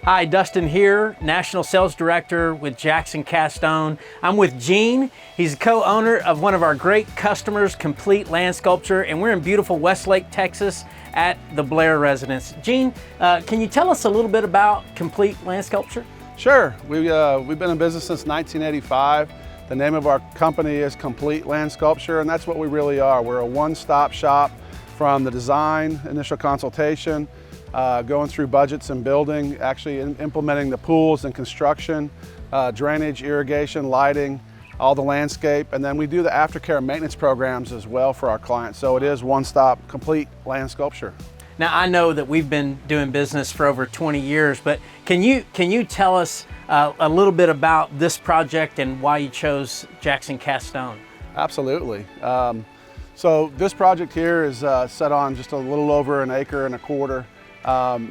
Hi, Dustin here, National Sales Director with Jackson Pottery. I'm with Gene. He's a co-owner of one of our great customers, Complete Landsculpture, and we're in beautiful Westlake, Texas at the Blair residence. Gene, can you tell us a little bit about Complete Landsculpture? Sure. We've been in business since 1985. The name of our company is Complete Landsculpture, and that's what we really are. We're a one-stop shop from the design, initial consultation, going through budgets and building, actually implementing the pools and construction, drainage, irrigation, lighting, all the landscape, and then we do the aftercare maintenance programs as well for our clients. So it is one-stop Complete Landsculpture. Now I know that we've been doing business for over 20 years, but can you tell us a little bit about this project and why you chose Jackson Pottery? Absolutely. So this project here is set on just a little over 1.25 acres.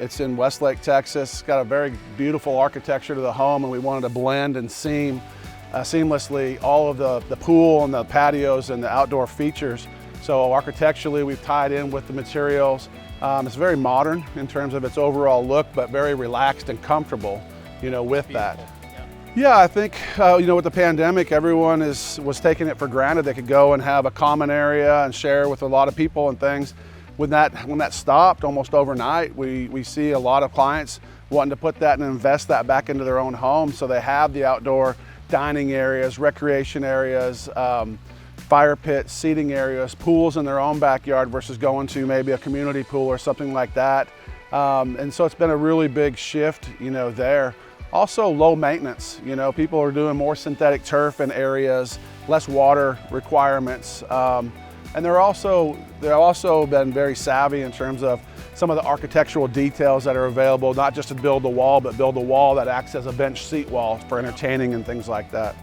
It's in Westlake, Texas. It's got a very beautiful architecture to the home, and we wanted to blend and seamlessly all of the pool and the patios and the outdoor features. So architecturally, we've tied in with the materials. It's very modern in terms of its overall look, but very relaxed and comfortable, with that. Yeah, I think, with the pandemic, everyone was taking it for granted. They could go and have a common area and share with a lot of people and things. When that stopped almost overnight, we see a lot of clients wanting to put that and invest that back into their own home, so they have the outdoor dining areas, recreation areas, fire pits, seating areas, pools in their own backyard versus going to maybe a community pool or something like that. And so it's been a really big shift, there. Also low maintenance, people are doing more synthetic turf in areas, less water requirements. And they're also been very savvy in terms of some of the architectural details that are available, not just to build the wall, but build a wall that acts as a bench seat wall for entertaining and things like that.